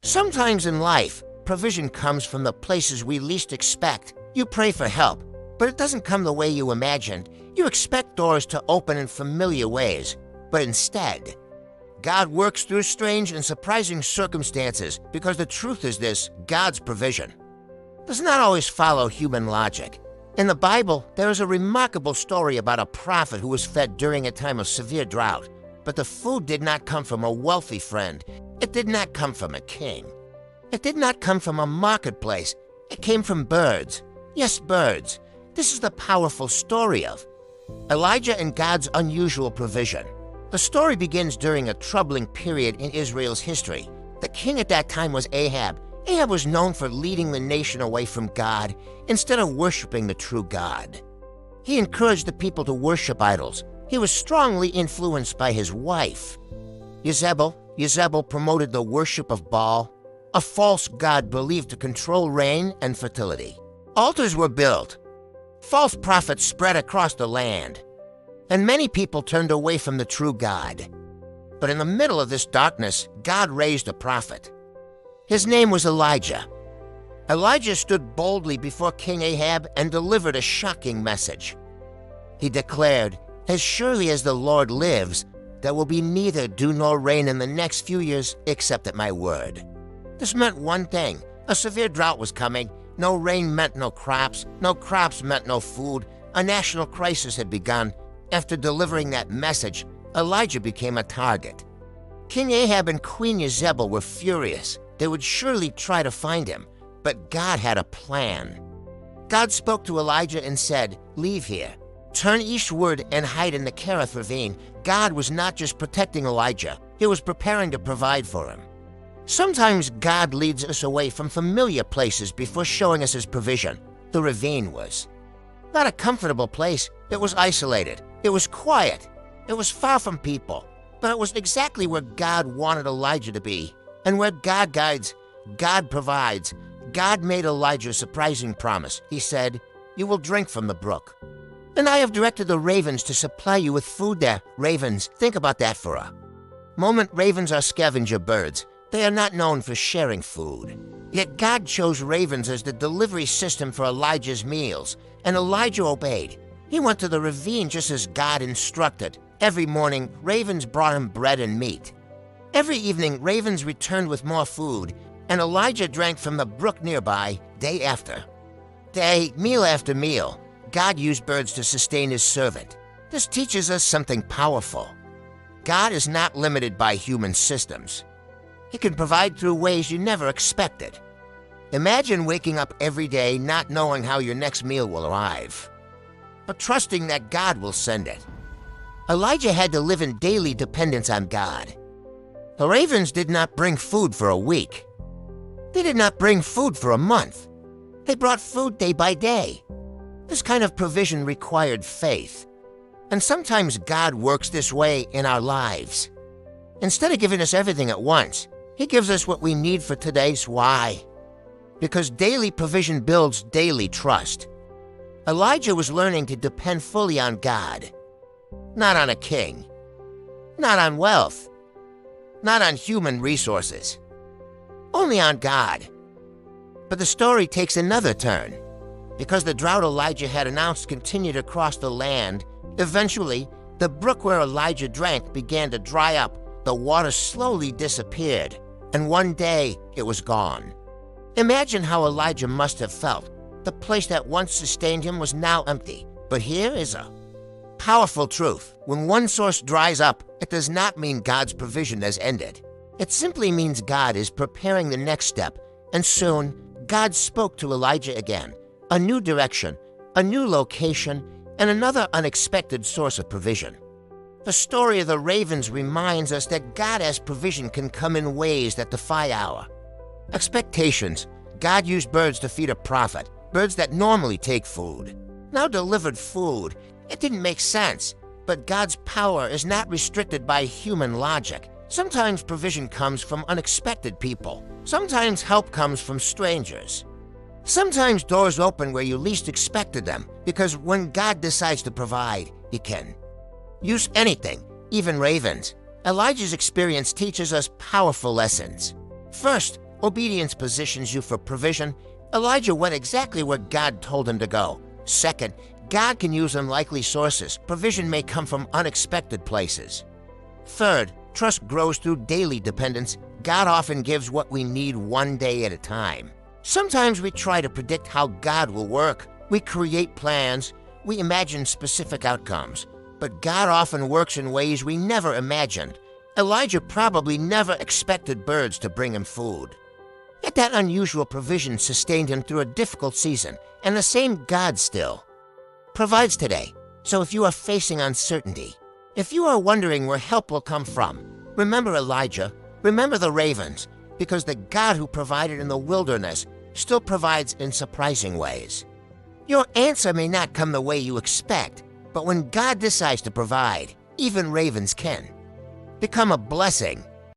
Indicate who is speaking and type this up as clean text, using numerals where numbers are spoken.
Speaker 1: Sometimes in life, provision comes from the places we least expect. You pray for help, but it doesn't come the way you imagined. You expect doors to open in familiar ways, but instead, God works through strange and surprising circumstances because the truth is this: God's provision does not always follow human logic. In the Bible, there is a remarkable story about a prophet who was fed during a time of severe drought. But the food did not come from a wealthy friend. It did not come from a king. It did not come from a marketplace. It came from birds. Yes, birds. This is the powerful story of Elijah and God's unusual provision. The story begins during a troubling period in Israel's history. The king at that time was Ahab. Ahab was known for leading the nation away from God instead of worshiping the true God. He encouraged the people to worship idols. He was strongly influenced by his wife, Jezebel. Jezebel promoted the worship of Baal, a false god believed to control rain and fertility. Altars were built. False prophets spread across the land, and many people turned away from the true God. But in the middle of this darkness, God raised a prophet. His name was Elijah. Elijah stood boldly before King Ahab and delivered a shocking message. He declared, "As surely as the Lord lives, there will be neither dew nor rain in the next few years except at my word." This meant one thing: a severe drought was coming. No rain meant no crops meant no food. A national crisis had begun. After delivering that message, Elijah became a target. King Ahab and Queen Jezebel were furious. They would surely try to find him, but God had a plan. God spoke to Elijah and said, "Leave here. Turn eastward and hide in the Kerith ravine." God was not just protecting Elijah, he was preparing to provide for him. Sometimes God leads us away from familiar places before showing us his provision. The ravine was not a comfortable place. It was isolated. It was quiet. It was far from people. But it was exactly where God wanted Elijah to be. And where God guides, God provides. God made Elijah a surprising promise. He said, "You will drink from the brook. And I have directed the ravens to supply you with food there." Ravens, think about that for a moment. Ravens are scavenger birds. They are not known for sharing food. Yet God chose ravens as the delivery system for Elijah's meals, and Elijah obeyed. He went to the ravine just as God instructed. Every morning, ravens brought him bread and meat. Every evening, ravens returned with more food, and Elijah drank from the brook nearby day after day, meal after meal. God used birds to sustain his servant. This teaches us something powerful. God is not limited by human systems. He can provide through ways you never expected. Imagine waking up every day not knowing how your next meal will arrive, but trusting that God will send it. Elijah had to live in daily dependence on God. The ravens did not bring food for a week. They did not bring food for a month. They brought food day by day. This kind of provision required faith. And sometimes God works this way in our lives. Instead of giving us everything at once, he gives us what we need for today's why. Because daily provision builds daily trust. Elijah was learning to depend fully on God. Not on a king. Not on wealth. Not on human resources. Only on God. But the story takes another turn. Because the drought Elijah had announced continued across the land, eventually, the brook where Elijah drank began to dry up. The water slowly disappeared, and one day it was gone. Imagine how Elijah must have felt. The place that once sustained him was now empty. But here is a powerful truth. When one source dries up, it does not mean God's provision has ended. It simply means God is preparing the next step, and soon, God spoke to Elijah again. A new direction, a new location, and another unexpected source of provision. The story of the ravens reminds us that God's provision can come in ways that defy our expectations. God used birds to feed a prophet, birds that normally take food. Now delivered food. It didn't make sense, but God's power is not restricted by human logic. Sometimes provision comes from unexpected people. Sometimes help comes from strangers. Sometimes doors open where you least expected them, because when God decides to provide, he can use anything, even ravens. Elijah's experience teaches us powerful lessons. First, Obedience positions you for provision. Elijah went exactly where God told him to go. Second, God can use unlikely sources. Provision may come from unexpected places. Third, trust grows through daily dependence. God often gives what we need one day at a time. Sometimes we try to predict how God will work. We create plans. We imagine specific outcomes. But God often works in ways we never imagined. Elijah probably never expected birds to bring him food. Yet that unusual provision sustained him through a difficult season, and the same God still provides today. So if you are facing uncertainty, if you are wondering where help will come from, remember Elijah, remember the ravens, because the God who provided in the wilderness still provides in surprising ways. Your answer may not come the way you expect, but when God decides to provide, even ravens can. Become a blessing